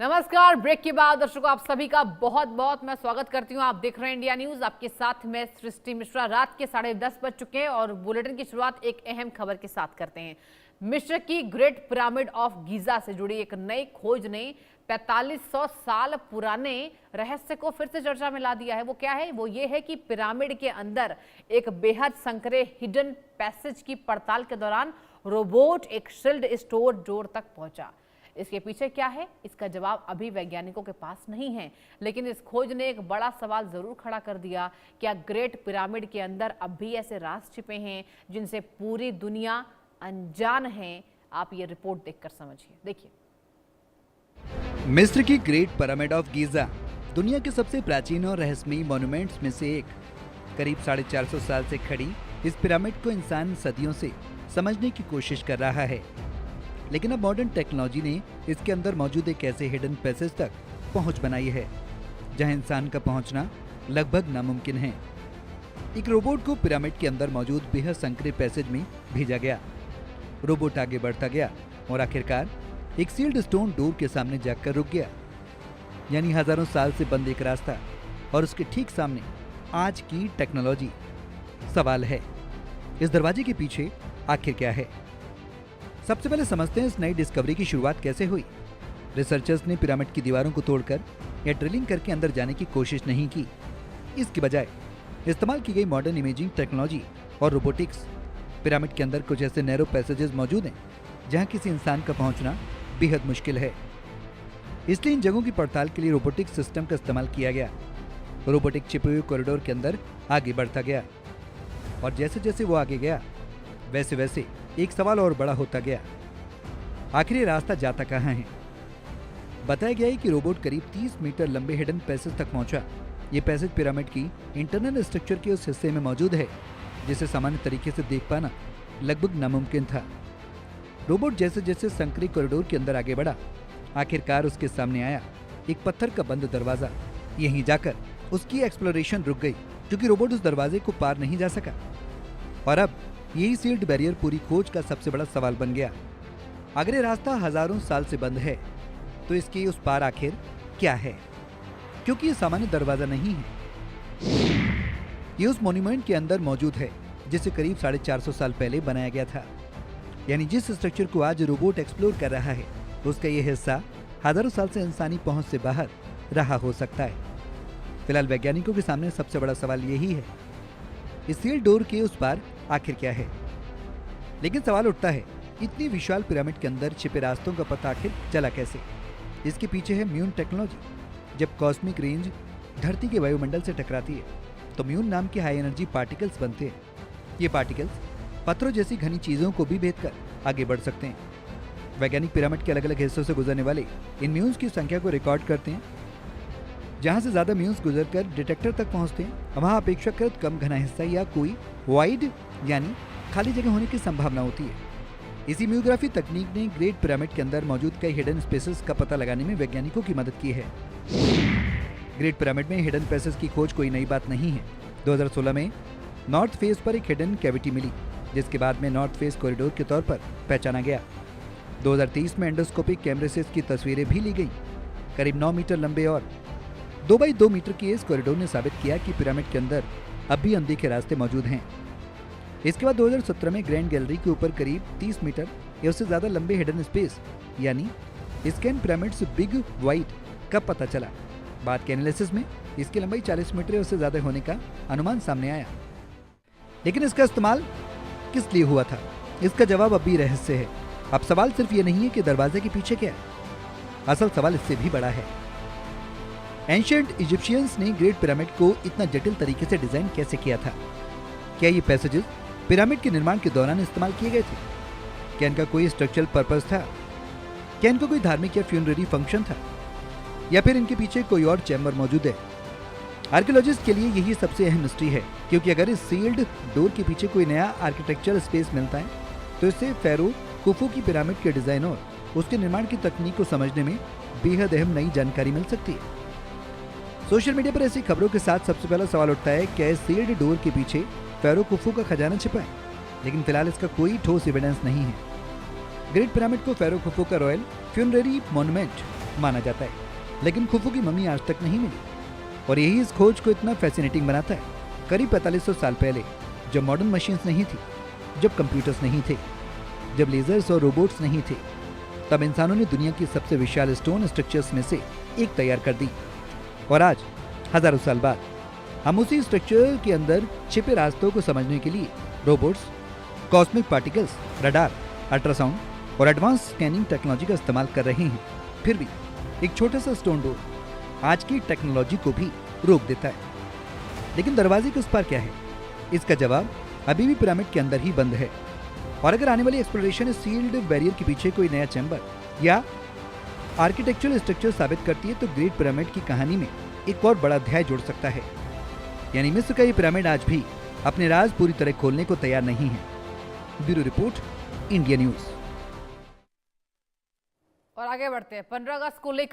नमस्कार। ब्रेक के बाद दर्शकों आप सभी का बहुत बहुत मैं स्वागत करती हूं। आप देख रहे हैं इंडिया न्यूज, आपके साथ मैं सृष्टि मिश्रा। रात के 10:30 बज चुके हैं और बुलेटिन की शुरुआत एक अहम खबर के साथ करते हैं। मिस्र की ग्रेट पिरामिड ऑफ गीजा से जुड़ी एक नई खोज ने 4500 साल पुराने रहस्य को फिर से चर्चा में ला दिया है। वो क्या है? वो ये है कि पिरामिड के अंदर एक बेहद संकरे हिडन पैसेज की पड़ताल के दौरान रोबोट एक शील्ड स्टोर डोर तक पहुंचा। इसके पीछे क्या है, इसका जवाब अभी वैज्ञानिकों के पास नहीं है, लेकिन इस खोज ने एक बड़ा सवाल जरूर खड़ा कर दिया। क्या ग्रेट पिरामिड के अंदर अब भी ऐसे राज छिपे हैं जिनसे पूरी दुनिया अनजान है? आप ये रिपोर्ट देखकर समझिए। देखिए, मिस्र की ग्रेट पिरामिड ऑफ गीजा दुनिया के सबसे प्राचीन और रहस्यमयी मॉन्यूमेंट्स में से एक। करीब 450 साल से खड़ी इस पिरामिड को इंसान सदियों से समझने की कोशिश कर रहा है, लेकिन अब मॉडर्न टेक्नोलॉजी ने इसके अंदर मौजूद एक ऐसे हिडन पैसेज तक पहुंच बनाई है जहां इंसान का पहुंचना लगभग नामुमकिन है। एक रोबोट को पिरामिड के अंदर मौजूद बेहद संकरे पैसेज में भेजा गया। रोबोट आगे बढ़ता गया और आखिरकार एक सील्ड स्टोन डोर के सामने जाकर रुक गया। यानी हजारों साल से बंद एक रास्ता और उसके ठीक सामने आज की टेक्नोलॉजी। सवाल है, इस दरवाजे के पीछे आखिर क्या है? सबसे पहले समझते हैं इस नई डिस्कवरी की शुरुआत कैसे हुई। रिसर्चर्स ने पिरामिड की दीवारों को तोड़कर या ड्रिलिंग करके अंदर जाने की कोशिश नहीं की। इसकी बजाय इस्तेमाल की गई मॉडर्न इमेजिंग टेक्नोलॉजी और रोबोटिक्स। पिरामिड के अंदर कुछ ऐसे नैरो पैसेजेस मौजूद हैं जहां किसी इंसान का पहुंचना बेहद मुश्किल है। इसलिए इन जगहों की पड़ताल के लिए रोबोटिक सिस्टम का इस्तेमाल किया गया। रोबोटिक छिपे हुए कॉरिडोर के अंदर आगे बढ़ता गया और जैसे जैसे वो आगे गया वैसे वैसे एक सवाल और बड़ा होता गया। आखिर ये रास्ता जाता कहाँ है? बताया गया है कि रोबोट करीब 30 मीटर लंबे हिडन पैसेज तक पहुंचा। ये पैसेज पिरामिड की इंटरनल स्ट्रक्चर के उस हिस्से में मौजूद है जिसे सामान्य तरीके से देख पाना लगभग नामुमकिन था। रोबोट जैसे जैसे संकरी कॉरिडोर के अंदर आगे बढ़ा, आखिरकार उसके सामने आया एक पत्थर का बंद दरवाजा। यहीं जाकर उसकी एक्सप्लोरेशन रुक गई क्योंकि रोबोट उस दरवाजे को पार नहीं जा सका। और अब यही सील्ड बैरियर पूरी खोज का सबसे बड़ा सवाल बन गया। अगर ये रास्ता हजारों साल से बंद है तो इसके उस पार आखिर क्या है? क्योंकि ये सामान्य दरवाजा नहीं है, ये उस मॉन्यूमेंट के अंदर मौजूद है जिसे करीब 450 साल पहले बनाया गया था। यानी जिस स्ट्रक्चर को आज रोबोट एक्सप्लोर कर रहा है उसका ये हिस्सा हजारों साल से इंसानी पहुंच से बाहर रहा हो सकता है। फिलहाल वैज्ञानिकों के सामने सबसे बड़ा सवाल यही है, इस सील डोर के उस पार आखिर क्या है? लेकिन सवाल उठता है, इतनी विशाल पिरामिड के अंदर छिपे रास्तों का पता आखिर चला कैसे? इसके पीछे है म्यून टेक्नोलॉजी। जब कॉस्मिक रेंज धरती के वायुमंडल से टकराती है तो म्यून नाम के हाई एनर्जी पार्टिकल्स बनते हैं। ये पार्टिकल्स पत्थरों जैसी घनी चीजों को भी भेदकर आगे बढ़ सकते हैं। वैज्ञानिक पिरामिड के अलग अलग हिस्सों से गुजरने वाले इन म्यून्स की संख्या को रिकॉर्ड करते हैं। जहां से ज्यादा म्यून्स गुजरकर डिटेक्टर तक पहुंचते हैं वहां अपेक्षाकृत कम घना हिस्सा या कोई वाइड यानी खाली जगह होने की संभावना होती है। इसी म्यूग्राफी तकनीक ने ग्रेट पिरामिड के अंदर मौजूद कई हिडन स्पेसेस का पता लगाने में वैज्ञानिकों की मदद की है। ग्रेट पिरामिड में हिडन पैसेज की खोज कोई नई बात नहीं है। 2016 में नॉर्थ फेस पर एक हिडन कैविटी मिली जिसके बाद में नॉर्थ फेस कॉरिडोर के तौर पर पहचाना गया। 2030 में एंडोस्कोपिक कैमरे से इसकी तस्वीरें भी ली गई। करीब 9 मीटर लंबे और 2 बाई 2 मीटर की इस कॉरिडोर ने साबित किया कि पिरामिड के अंदर अब भी अनदेखे रास्ते मौजूद हैं। इसके बाद 2017 में ग्रैंड गैलरी के ऊपर करीब 30 मीटर या उससे ज्यादा लंबे हिडन स्पेस यानी स्कैन पिरामिड्स बिग वाइड का पता चला। बाद के एनालिसिस में इसकी लंबाई 40 मीटर या उससे ज्यादा होने का अनुमान सामने आया। लेकिन इसका इस्तेमाल किस लिए हुआ था, इसका जवाब अब भी रहस्य है। अब सवाल सिर्फ ये नहीं है कि दरवाजे के पीछे क्या है, असल सवाल इससे भी बड़ा है। एंशिएंट इजिप्शियंस ने ग्रेट पिरामिड को इतना जटिल तरीके से डिजाइन कैसे किया था? क्या ये पैसेजेस पिरामिड के निर्माण के दौरान इस्तेमाल किए गए थे? क्या इनका कोई स्ट्रक्चरल पर्पस था? क्या इनका कोई धार्मिक या फ्यूनररी फंक्शन था? या फिर इनके पीछे कोई और चैम्बर मौजूद है? आर्कियोलॉजिस्ट के लिए यही सबसे अहम मिस्ट्री है, क्योंकि अगर इस सील्ड डोर के पीछे कोई नया आर्किटेक्चरल स्पेस मिलता है तो इससे फेरो खुफू की पिरामिड के डिजाइन और उसके निर्माण की तकनीक को समझने में बेहद अहम नई जानकारी मिल सकती है। सोशल मीडिया पर ऐसी खबरों के साथ सबसे पहला सवाल उठता है, क्या इस सील्ड डोर के पीछे फेरो खुफू का खजाना छिपा है? लेकिन फिलहाल इसका कोई ठोस एविडेंस नहीं है। ग्रेट पिरामिड को फेरो खुफू का रॉयल फ्यूनररी मॉन्यूमेंट माना जाता है, लेकिन खुफू की मम्मी आज तक नहीं मिली। और यही इस खोज को इतना फैसिनेटिंग बनाता है। करीब 4500 साल पहले, जब मॉडर्न मशीन्स नहीं थी, जब कंप्यूटर्स नहीं थे, जब लेजर्स और रोबोट्स नहीं थे, तब इंसानों ने दुनिया की सबसे विशाल स्टोन स्ट्रक्चर्स में से एक तैयार कर दी। और आज हजारों साल बाद हम उसी स्ट्रक्चर के अंदर छिपे रास्तों को समझने के लिए robots, cosmic particles, radar, ultrasound और एडवांस स्कैनिंग टेक्नोलॉजी का इस्तेमाल कर रहे हैं। फिर भी एक छोटा सा स्टोन डोर आज की टेक्नोलॉजी को भी रोक देता है। लेकिन दरवाजे के उस पार क्या है? इसका जवाब अभी भी पिरामिड के अंदर ही बंद है। और अगर आने वाली एक्सप्लोरेशन इस सील्ड बैरियर के पीछे कोई नया चैम्बर या आर्किटेक्चरल स्ट्रक्चर साबित करती है, तो ग्रेट पिरामिड की कहानी में एक और बड़ा अध्याय जुड़ सकता है। यानी मिस्र का ये पिरामिड आज भी अपने राज पूरी तरह खोलने को तैयार नहीं है। Bureau report, India news. और आगे बढ़ते हैं। 15 अगस्त को लेकर